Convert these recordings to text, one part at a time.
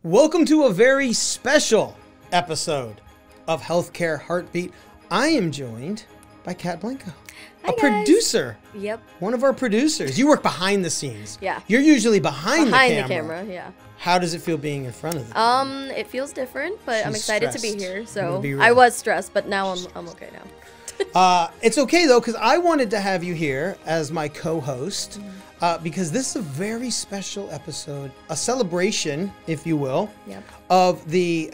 Welcome to a very special episode of Healthcare Heartbeat. I am joined by Kat Blanco, Hi, guys. Producer. Yep. One of our producers. You work behind the scenes. Yeah. You're usually behind the camera. Yeah. How does it feel being in front of the camera? It feels different, but I'm She's excited to stressed. be here. I'm So gonna be real. I was stressed, but now I'm okay now. It's okay though, because I wanted to have you here as my co-host because this is a very special episode, a celebration, if you will, Yep. of the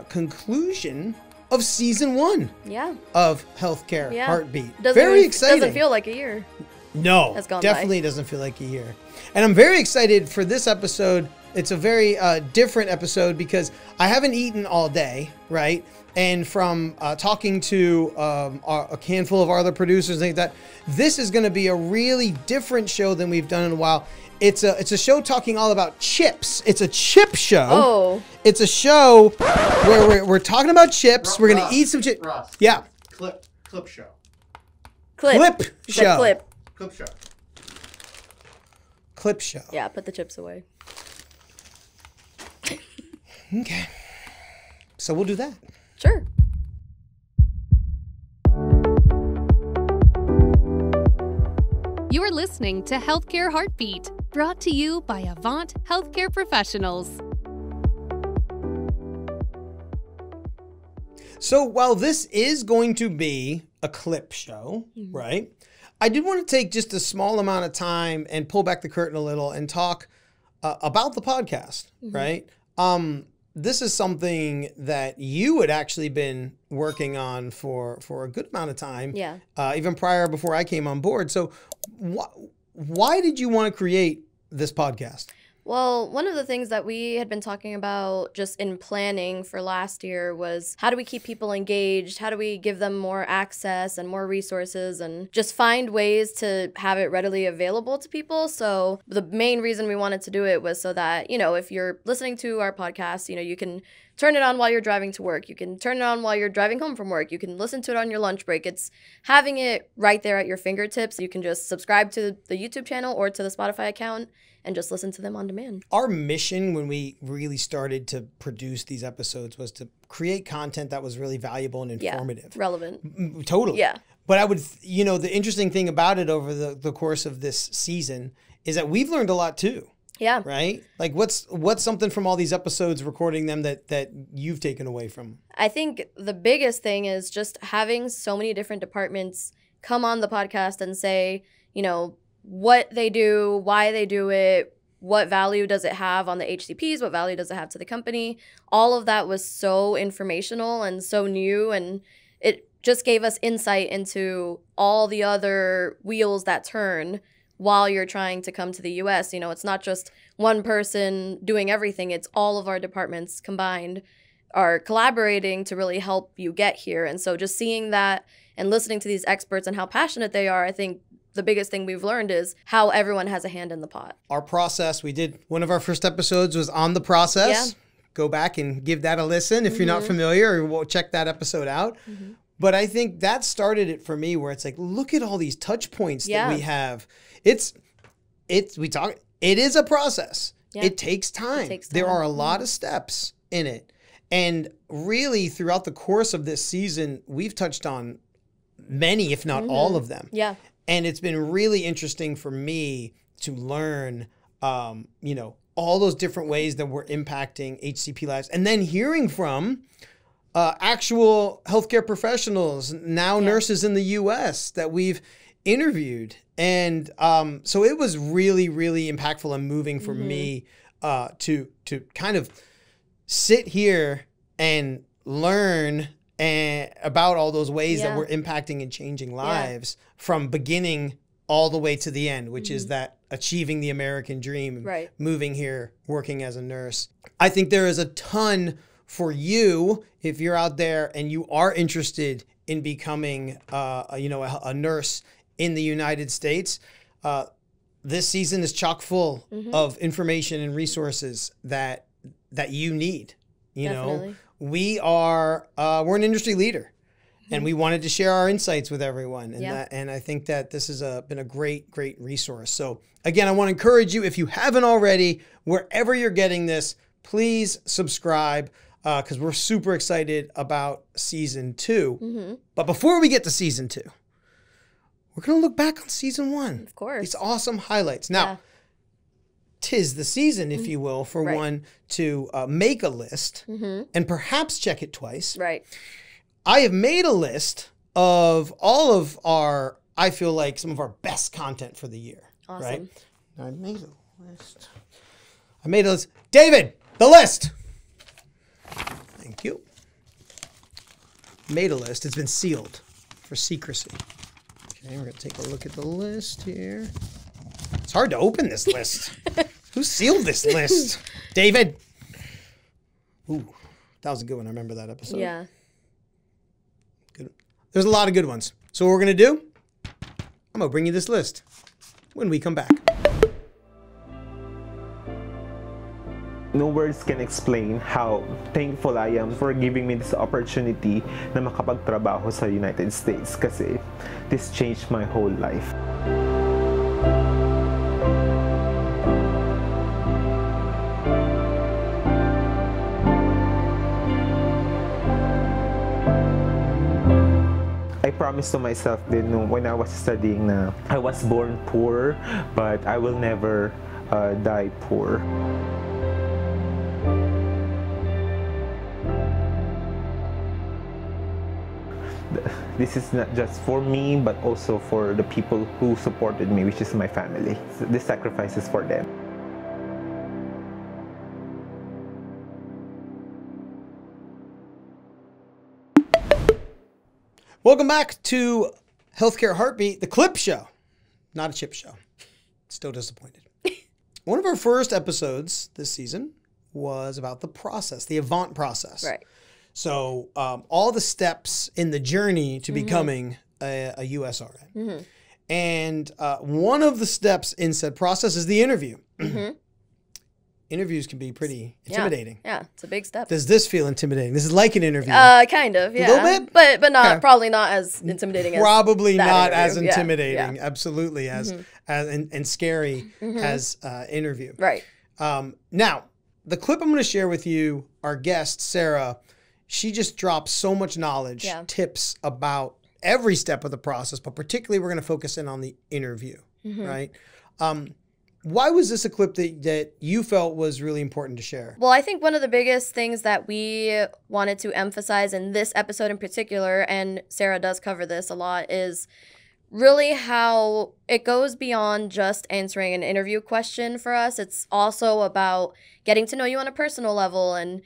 conclusion of season 1 Yeah. of Healthcare Yeah. Heartbeat. Doesn't Very even- exciting. Doesn't feel like a year. No, has gone definitely doesn't feel like a year. And I'm very excited for this episode. It's a very different episode because I haven't eaten all day, right? And from talking to a handful of our other producers, like that, this is going to be a really different show than we've done in a while. It's a show talking all about chips. It's a chip show. Oh. It's a show where we're talking about chips. We're going to eat some chips. Ross. Yeah. Clip show. Clip. Clip You said show. Clip. Clip show. Clip show. Yeah, put the chips away. Okay. So we'll do that. Sure. You are listening to Healthcare Heartbeat, brought to you by Avant Healthcare Professionals. So while this is going to be a clip show, right? I did want to take just a small amount of time and pull back the curtain a little and talk about the podcast, right? This is something that you had actually been working on for a good amount of time, Yeah. even prior before I came on board. So why did you want to create this podcast? Well, one of the things that we had been talking about just in planning for last year was how do we keep people engaged? How do we give them more access and more resources and just find ways to have it readily available to people? So the main reason we wanted to do it was so that, if you're listening to our podcast, you can turn it on while you're driving to work. You can turn it on while you're driving home from work. You can listen to it on your lunch break. It's having it right there at your fingertips. You can just subscribe to the YouTube channel or to the Spotify account and just listen to them on demand. Our mission when we really started to produce these episodes was to create content that was really valuable and informative. Relevant. Totally. Yeah. But I would, the interesting thing about it over the course of this season is that we've learned a lot too, Yeah. right? Like what's something from all these episodes, recording them that you've taken away from? I think the biggest thing is just having so many different departments come on the podcast and say, what they do, why they do it, what value does it have on the HCPs, what value does it have to the company. All of that was so informational and so new, and it just gave us insight into all the other wheels that turn while you're trying to come to the US. It's not just one person doing everything, it's all of our departments combined are collaborating to really help you get here. And so just seeing that and listening to these experts and how passionate they are, I think the biggest thing we've learned is how everyone has a hand in the pot. Our process, we did, one of our first episodes was on the process. Yeah. Go back and give that a listen if you're not familiar, or we'll check that episode out. But I think that started it for me, where it's like, look at all these touch points that we have. It is a process. Yeah. It takes time. There are a lot of steps in it. And really throughout the course of this season, we've touched on many, if not all of them. Yeah. And it's been really interesting for me to learn, all those different ways that we're impacting HCP lives. And then hearing from actual healthcare professionals, now nurses in the U.S. that we've interviewed. And so it was really, really impactful and moving for me to kind of sit here and learn about all those ways that we're impacting and changing lives from beginning all the way to the end, which is that achieving the American dream, moving here, working as a nurse. I think there is a ton for you if you're out there and you are interested in becoming, a nurse in the United States. This season is chock full of information and resources that you need. Definitely. We're an industry leader, and we wanted to share our insights with everyone. And and I think that this has been a great resource. So again, I want to encourage you, if you haven't already, wherever you're getting this, please subscribe because we're super excited about season 2. But before we get to season 2, we're going to look back on season 1. Of course. These awesome highlights. Now, 'tis the season, if you will, for one to make a list and perhaps check it twice. Right. I have made a list of all of our, I feel like, some of our best content for the year. Awesome. Right? I made a list. David, the list. Thank you. Made a list. It's been sealed for secrecy. Okay, we're going to take a look at the list here. It's hard to open this list. Who sealed this list? David. Ooh, that was a good one. I remember that episode. Yeah. Good. There's a lot of good ones. So what we're going to do, I'm going to bring you this list when we come back. No words can explain how thankful I am for giving me this opportunity na makapagtrabaho sa United States kasi this changed my whole life. I promised to myself din when I was studying na I was born poor but I will never die poor. This is not just for me, but also for the people who supported me, which is my family. So this sacrifice is for them. Welcome back to Healthcare Heartbeat, the clip show, not a chip show. Still disappointed. One of our first episodes this season was about the process, the Avant process. Right. So all the steps in the journey to becoming a USRN. And one of the steps in said process is the interview. Interviews can be pretty intimidating. Yeah, it's a big step. Does this feel intimidating? This is like an interview. Kind of, yeah. A little bit? But not, Okay. Probably not as intimidating as Probably that not interview. as intimidating, Yeah. absolutely, as and scary as interview. Right. Now, the clip I'm going to share with you, our guest, Sarah, she just drops so much knowledge, tips about every step of the process, but particularly we're going to focus in on the interview, right? Why was this a clip that you felt was really important to share? Well, I think one of the biggest things that we wanted to emphasize in this episode in particular, and Sarah does cover this a lot, is really how it goes beyond just answering an interview question for us. It's also about getting to know you on a personal level and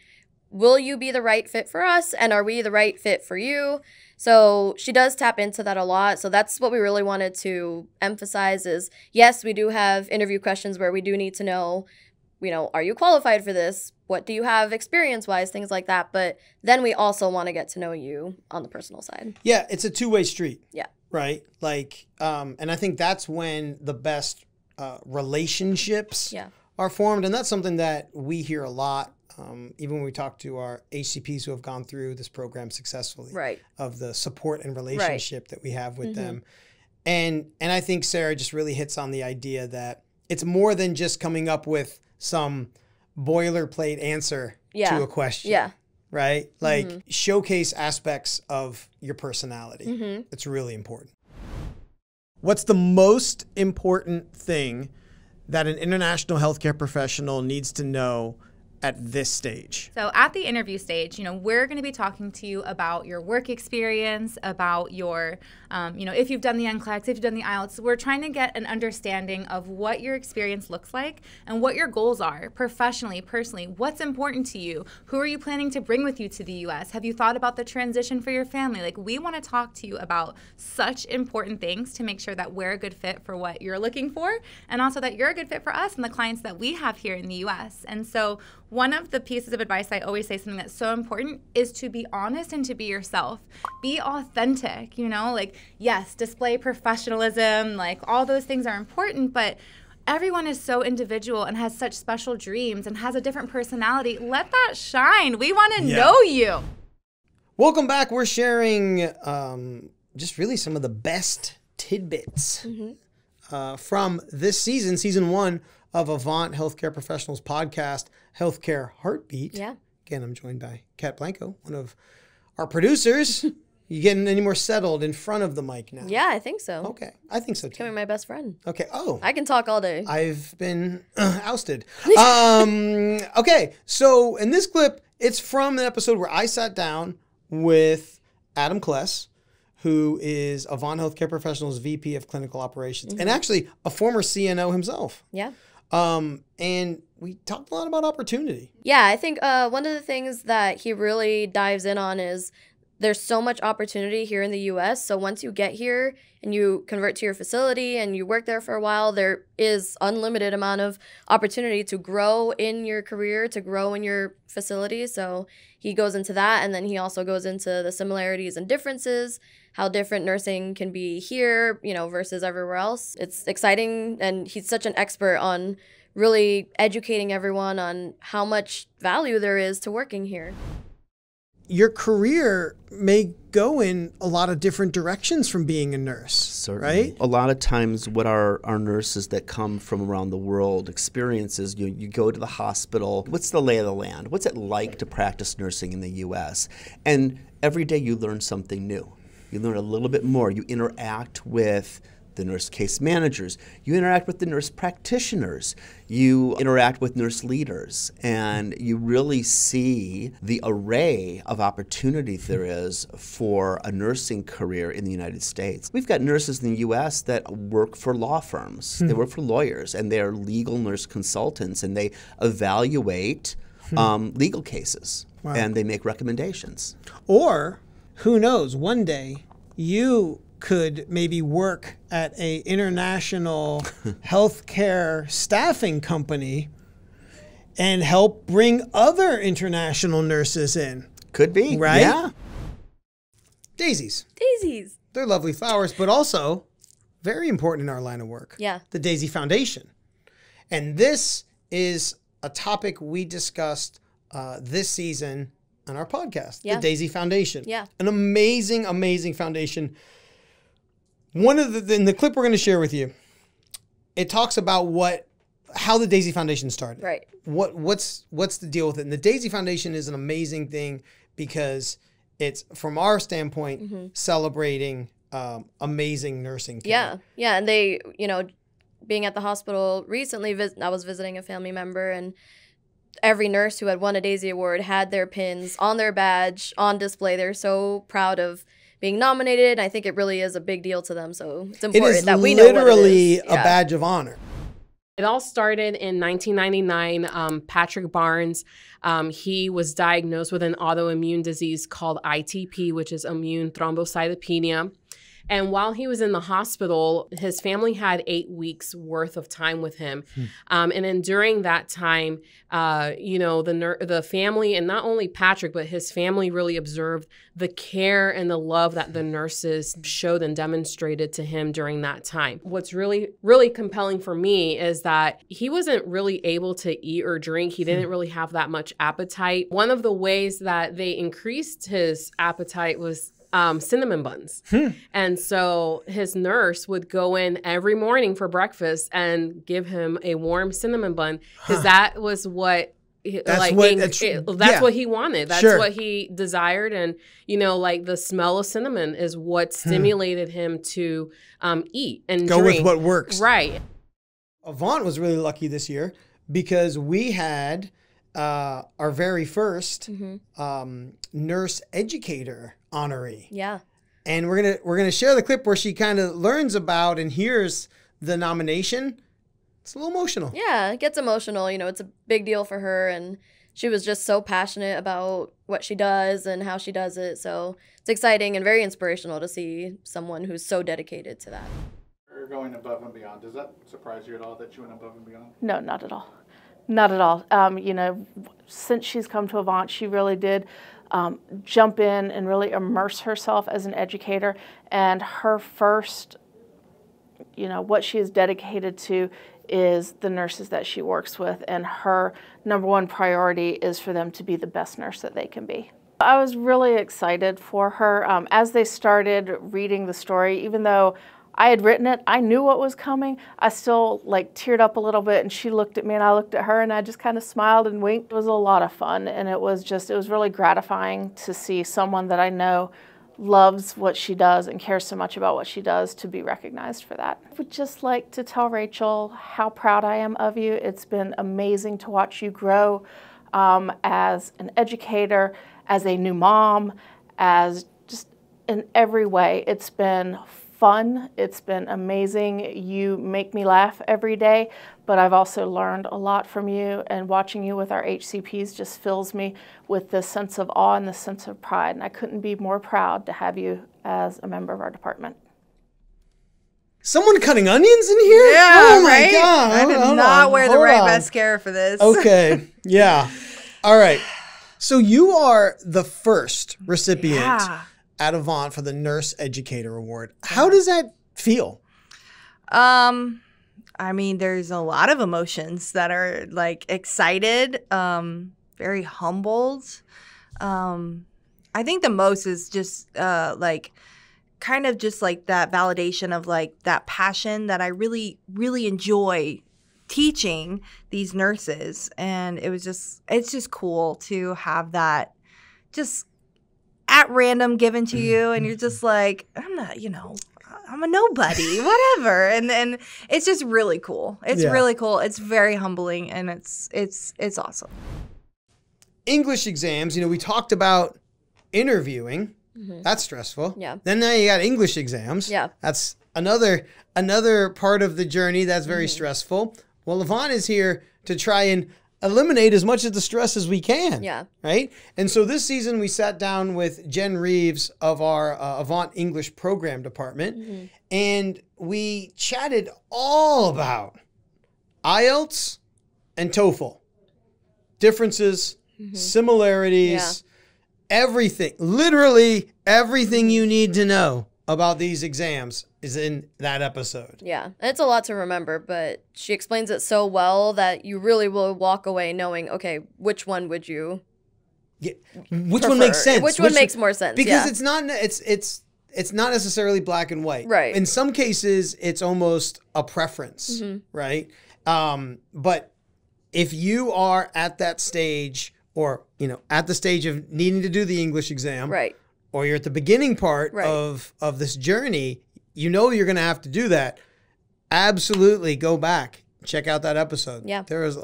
will you be the right fit for us? And are we the right fit for you? So she does tap into that a lot. So that's what we really wanted to emphasize is, yes, we do have interview questions where we do need to know, are you qualified for this? What do you have experience-wise? Things like that. But then we also want to get to know you on the personal side. Yeah, it's a two-way street. Yeah. Right? Like, and I think that's when the best relationships are formed. And that's something that we hear a lot. Even when we talk to our HCPs who have gone through this program successfully, of the support and relationship that we have with them. And I think Sarah just really hits on the idea that it's more than just coming up with some boilerplate answer to a question. Yeah. Right? Like showcase aspects of your personality. It's really important. What's the most important thing that an international healthcare professional needs to know at this stage? So at the interview stage, we're going to be talking to you about your work experience, about your, if you've done the NCLEX, if you've done the IELTS. We're trying to get an understanding of what your experience looks like and what your goals are professionally, personally. What's important to you? Who are you planning to bring with you to the U.S.? Have you thought about the transition for your family? Like, we want to talk to you about such important things to make sure that we're a good fit for what you're looking for, and also that you're a good fit for us and the clients that we have here in the U.S. And so one of the pieces of advice I always say, something that's so important, is to be honest and to be yourself. Be authentic, yes, display professionalism, all those things are important, but everyone is so individual and has such special dreams and has a different personality. Let that shine. We want to know you. Welcome back. We're sharing just really some of the best tidbits from this season, season 1 of Avant Healthcare Professionals podcast, Healthcare Heartbeat. Yeah. Again, I'm joined by Kat Blanco, one of our producers. You getting any more settled in front of the mic now? Yeah, I think so. Okay. I think so too. Becoming my best friend. Okay. Oh. I can talk all day. I've been ousted. Okay. So in this clip, it's from an episode where I sat down with Adam Kless, who is Avant Healthcare Professionals VP of Clinical Operations, and actually a former CNO himself. Yeah. And we talked a lot about opportunity. Yeah, I think one of the things that he really dives in on is there's so much opportunity here in the U.S. So once you get here and you convert to your facility and you work there for a while, there is unlimited amount of opportunity to grow in your career, to grow in your facility. So he goes into that, and then he also goes into the similarities and differences, how different nursing can be here, versus everywhere else. It's exciting, and he's such an expert on really educating everyone on how much value there is to working here. Your career may go in a lot of different directions from being a nurse, Certainly. right? A lot of times what our nurses that come from around the world experiences, you go to the hospital, what's the lay of the land? What's it like to practice nursing in the U.S.? And every day you learn something new. You learn a little bit more. You interact with the nurse case managers. You interact with the nurse practitioners. You interact with nurse leaders. And you really see the array of opportunities there is for a nursing career in the United States. We've got nurses in the U.S. that work for law firms. They work for lawyers, and they're legal nurse consultants, and they evaluate legal cases, and they make recommendations. Or, who knows, one day you could maybe work at a international healthcare staffing company and help bring other international nurses in. Could be, right? Yeah. Daisies. Daisies. They're lovely flowers, but also very important in our line of work. Yeah. The Daisy Foundation. And this is a topic we discussed this season on our podcast, Yeah. the Daisy Foundation. Yeah. An amazing, amazing foundation. One of in the clip we're going to share with you, it talks about how the Daisy Foundation started. Right. What's the deal with it? And the Daisy Foundation is an amazing thing because it's, from our standpoint, celebrating amazing nursing care. Yeah. Yeah. And they, being at the hospital recently, I was visiting a family member, and every nurse who had won a Daisy Award had their pins on their badge on display. They're so proud of being nominated. I think it really is a big deal to them. So it's important that we know what it is. It is literally a badge of honor. It all started in 1999. Patrick Barnes, he was diagnosed with an autoimmune disease called ITP, which is immune thrombocytopenia. And while he was in the hospital, his family had 8 weeks worth of time with him. And then during that time, the family, and not only Patrick, but his family really observed the care and the love that the nurses showed and demonstrated to him during that time. What's really, really compelling for me is that he wasn't really able to eat or drink. He didn't really have that much appetite. One of the ways that they increased his appetite was cinnamon buns. And so his nurse would go in every morning for breakfast and give him a warm cinnamon bun, because that was what that's what he wanted. That's what he desired. And, the smell of cinnamon is what stimulated him to eat and go drink. with what works. Right. Avant was really lucky this year because we had our very first nurse educator honoree. Yeah. And we're gonna share the clip where she kind of learns about and hears the nomination. It's a little emotional. Yeah, it gets emotional. It's a big deal for her, and she was just so passionate about what she does and how she does it. So it's exciting and very inspirational to see someone who's so dedicated to that. You're going above and beyond. Does that surprise you at all that you went above and beyond? No, not at all. Not at all. Since she's come to Avant, she really did jump in and really immerse herself as an educator. And her first, what she is dedicated to is the nurses that she works with. And her number one priority is for them to be the best nurse that they can be. I was really excited for her. As they started reading the story, even though I had written it. I knew what was coming. I still like teared up a little bit, and she looked at me and I looked at her, and I just kind of smiled and winked. It was a lot of fun, and it was really gratifying to see someone that I know loves what she does and cares so much about what she does to be recognized for that. I would just like to tell Rachel how proud I am of you. It's been amazing to watch you grow as an educator, as a new mom, as just in every way. It's been fun. It's been amazing. You make me laugh every day, but I've also learned a lot from you, and watching you with our HCPs just fills me with this sense of awe and this sense of pride, and I couldn't be more proud to have you as a member of our department. Someone cutting onions in here? Yeah, oh my right? God. I did Hold not on, wear the hold right on. mascara for this. Okay, yeah. All right. So you are the first recipient at Avant for the Nurse Educator Award. How does that feel? I mean, there's a lot of emotions that are like excited, very humbled. I think the most is just like kind of just like that validation of like that passion that I really, really enjoy teaching these nurses. And it's just cool to have that just at random given to you. And you're just like, I'm not, I'm a nobody, whatever. And it's just really cool. It's really cool. It's very humbling, and it's awesome. English exams, we talked about interviewing. That's stressful. Yeah. Then now you got English exams. Yeah. That's another part of the journey that's very stressful. Well, Avant is here to try and eliminate as much of the stress as we can. Yeah. Right? And so this season we sat down with Jen Reeves of our Avant English program department, and we chatted all about IELTS and TOEFL. Differences, similarities, everything, literally everything you need to know about these exams is in that episode. Yeah, and it's a lot to remember, but she explains it so well that you really will walk away knowing, okay, which one would you which one makes sense? Which one makes more sense? Because it's not necessarily black and white. Right. In some cases, it's almost a preference, right? But if you are at that stage, or at the stage of needing to do the English exam, right, or you're at the beginning part of this journey, you're going to have to do that. Absolutely go back, check out that episode. Yeah. There is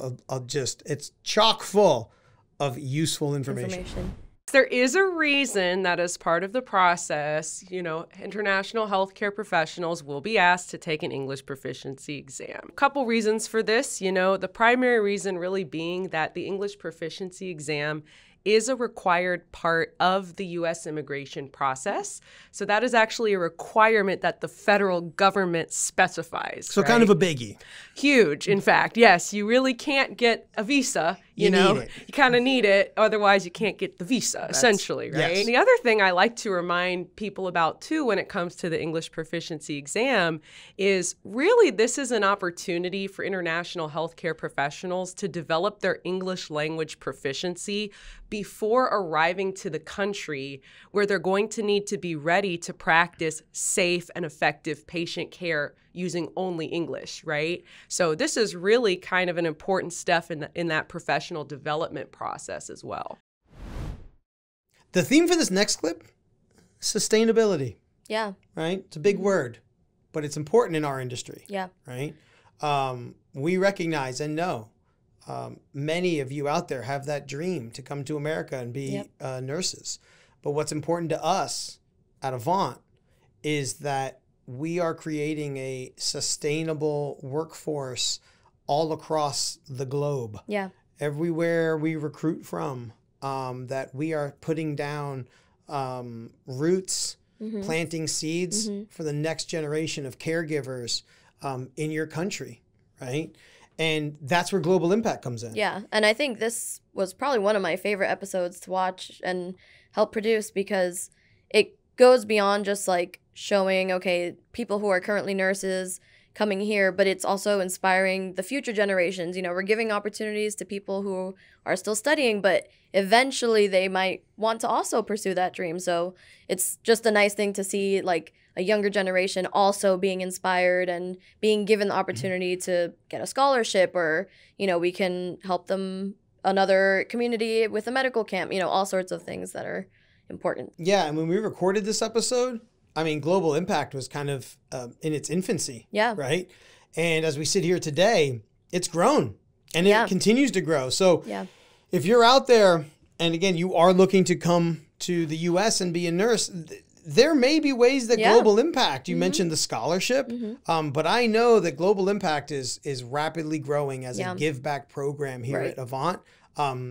it's chock full of useful information. There is a reason that as part of the process, international healthcare professionals will be asked to take an English proficiency exam. A couple reasons for this, the primary reason really being that the English proficiency exam is a required part of the U.S. immigration process. So that is actually a requirement that the federal government specifies. So kind of a biggie. Huge, in fact. Yes, you really can't get a visa. You need it. You kind of need it. Otherwise, you can't get the visa, essentially, right? Yes. The other thing I like to remind people about, too, when it comes to the English proficiency exam is really this is an opportunity for international healthcare professionals to develop their English language proficiency before arriving to the country, where they're going to need to be ready to practice safe and effective patient care using only English, right? So this is really kind of an important step in that professional development process as well. The theme for this next clip, sustainability. Yeah. Right? It's a big word, but it's important in our industry. Yeah. Right? We recognize and know many of you out there have that dream to come to America and be nurses. But what's important to us at Avant is that we are creating a sustainable workforce all across the globe. Yeah. Everywhere we recruit from, that we are putting down roots, planting seeds for the next generation of caregivers in your country, right? And that's where global impact comes in. Yeah, and I think this was probably one of my favorite episodes to watch and help produce, because it goes beyond just like showing, okay, people who are currently nurses coming here, but it's also inspiring the future generations. You know, we're giving opportunities to people who are still studying, but eventually they might want to also pursue that dream. So it's just a nice thing to see, like, a younger generation also being inspired and being given the opportunity to get a scholarship, or, you know, we can help them, another community with a medical camp, you know, all sorts of things that are important. Yeah, and when we recorded this episode, I mean, Global Impact was kind of in its infancy. Yeah. Right? And as we sit here today, it's grown and it continues to grow. So if you're out there, and again, you are looking to come to the U.S. and be a nurse, there may be ways that Global Impact, you mentioned the scholarship, but I know that Global Impact is rapidly growing as a give back program here at Avant.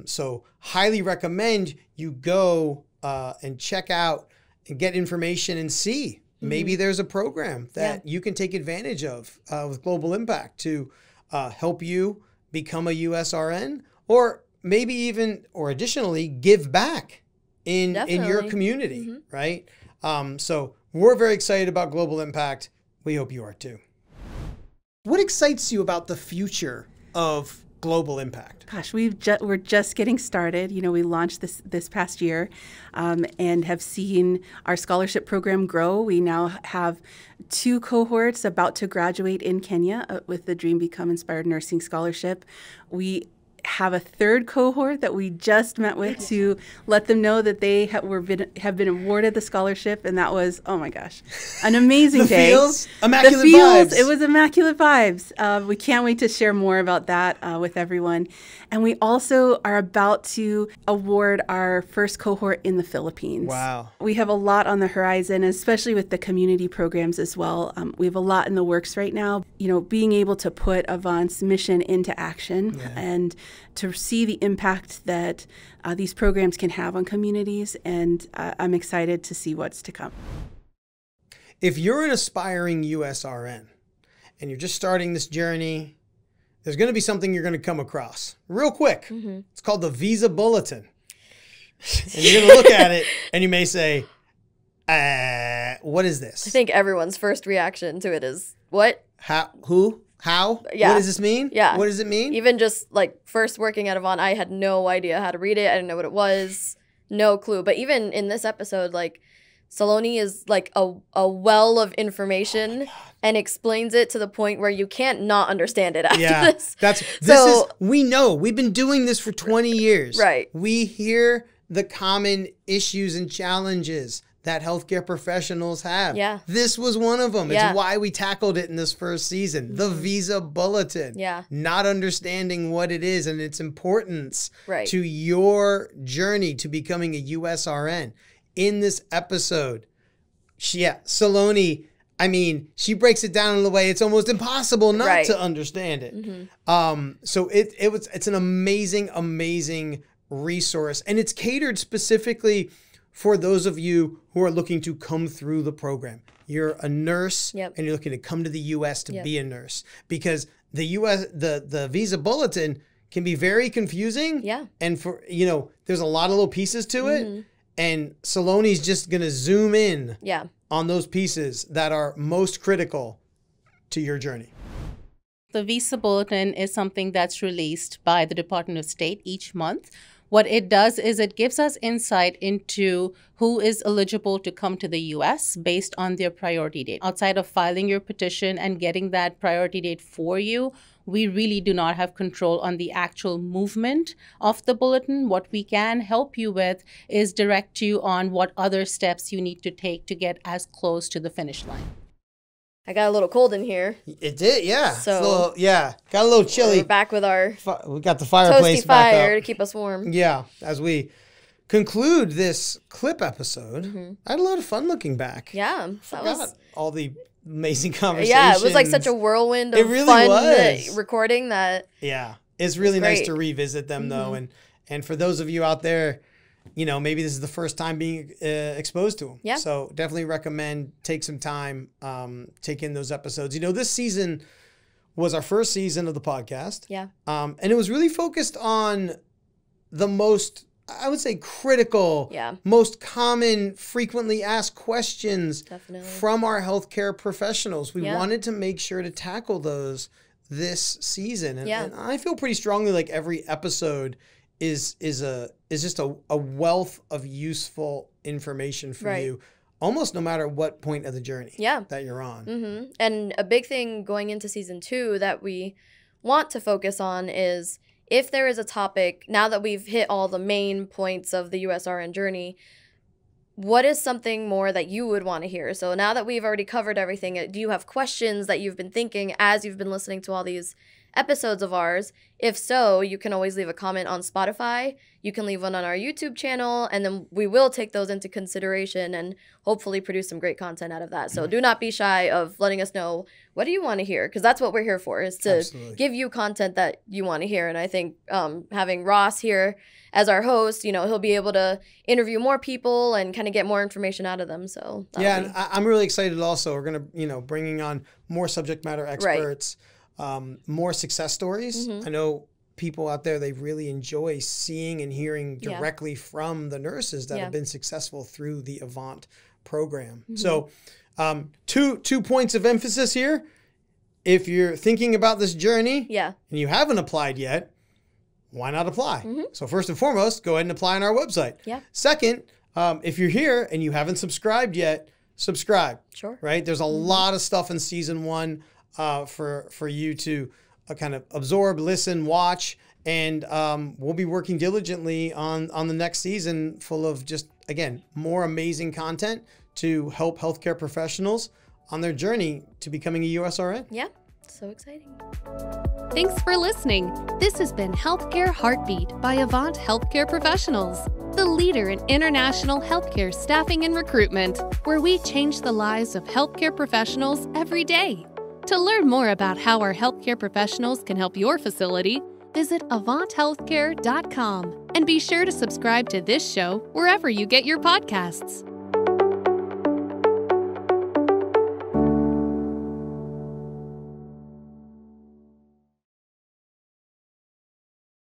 So highly recommend you go and check out and get information and see. Maybe there's a program that you can take advantage of with Global Impact to help you become a USRN, or maybe even, or additionally, give back in your community, right? So we're very excited about Global Impact. We hope you are too. What excites you about the future of Global Impact? Gosh, we're just getting started. You know, we launched this past year and have seen our scholarship program grow. We now have 2 cohorts about to graduate in Kenya with the Dream Become Inspired Nursing Scholarship. We have a 3rd cohort that we just met with to let them know that they have been awarded the scholarship, and that was, oh my gosh, an amazing day. Immaculate vibes. It was immaculate vibes. We can't wait to share more about that with everyone. And we also are about to award our first cohort in the Philippines. Wow. We have a lot on the horizon, especially with the community programs as well. We have a lot in the works right now. You know, being able to put Avant's mission into action and to see the impact that these programs can have on communities. And I'm excited to see what's to come. If you're an aspiring USRN and you're just starting this journey, there's going to be something you're going to come across real quick. It's called the Visa Bulletin. And you're going to look at it and you may say, what is this? I think everyone's first reaction to it is, what? How? Who? How? Yeah. What does this mean? Yeah. What does it mean? Even just like first working at Avant, I had no idea how to read it. I didn't know what it was. No clue. But even in this episode, like, Saloni is like a well of information and explains it to the point where you can't not understand it after this. We know, we've been doing this for 20 years. Right. We hear the common issues and challenges that healthcare professionals have. Yeah. This was one of them. It's why we tackled it in this first season. The Visa Bulletin. Yeah. Not understanding what it is and its importance to your journey to becoming a USRN. In this episode, Saloni, I mean, she breaks it down in the way it's almost impossible not to understand it. So it's an amazing resource, and it's catered specifically for those of you who are looking to come through the program. You're a nurse and you're looking to come to the US to be a nurse, because the Visa Bulletin can be very confusing. And for, you know, there's a lot of little pieces to it. And Saloni's just going to zoom in on those pieces that are most critical to your journey. The Visa Bulletin is something that's released by the Department of State each month. What it does is it gives us insight into who is eligible to come to the U.S. based on their priority date. Outside of filing your petition and getting that priority date for you, we really do not have control on the actual movement of the bulletin. What we can help you with is direct you on what other steps you need to take to get as close to the finish line. I got a little cold in here. It did, yeah. So got a little chilly. We're back with our we got the fireplace toasty back fire up to keep us warm. Yeah, as we conclude this clip episode, I had a lot of fun looking back. Yeah, that was all the amazing conversations. Yeah, it was like such a whirlwind of fun recording that. Yeah, it's really nice to revisit them though, and for those of you out there, you know, maybe this is the first time being exposed to them. Yeah. So definitely recommend take some time, take in those episodes. You know, this season was our first season of the podcast. Yeah. And it was really focused on the most I would say, critical, most common, frequently asked questions from our healthcare professionals. We wanted to make sure to tackle those this season. And I feel pretty strongly like every episode is just a wealth of useful information for you, almost no matter what point of the journey that you're on. And a big thing going into season 2 that we want to focus on is, if there is a topic, now that we've hit all the main points of the USRN journey, what is something more that you would want to hear? So now that we've already covered everything, do you have questions that you've been thinking as you've been listening to all these episodes of ours? If so, you can always leave a comment on Spotify. You can leave one on our YouTube channel, and then we will take those into consideration and hopefully produce some great content out of that. So do not be shy of letting us know, what do you want to hear? Because that's what we're here for, is to give you content that you want to hear. And I think having Ross here as our host, he'll be able to interview more people and kind of get more information out of them. So and I'm really excited also. We're going to, bringing on more subject matter experts, more success stories. I know people out there, they really enjoy seeing and hearing directly from the nurses that have been successful through the Avant program. So 2 points of emphasis here. If you're thinking about this journey and you haven't applied yet, why not apply? So first and foremost, go ahead and apply on our website. Second, if you're here and you haven't subscribed yet, subscribe. Right? There's a lot of stuff in season 1 for you to kind of absorb, listen, watch, and we'll be working diligently on the next season, full of just, again, more amazing content to help healthcare professionals on their journey to becoming a USRN. Yeah, so exciting. Thanks for listening. This has been Healthcare Heartbeat by Avant Healthcare Professionals, the leader in international healthcare staffing and recruitment, where we change the lives of healthcare professionals every day. To learn more about how our healthcare professionals can help your facility, visit AvantHealthcare.com and be sure to subscribe to this show wherever you get your podcasts.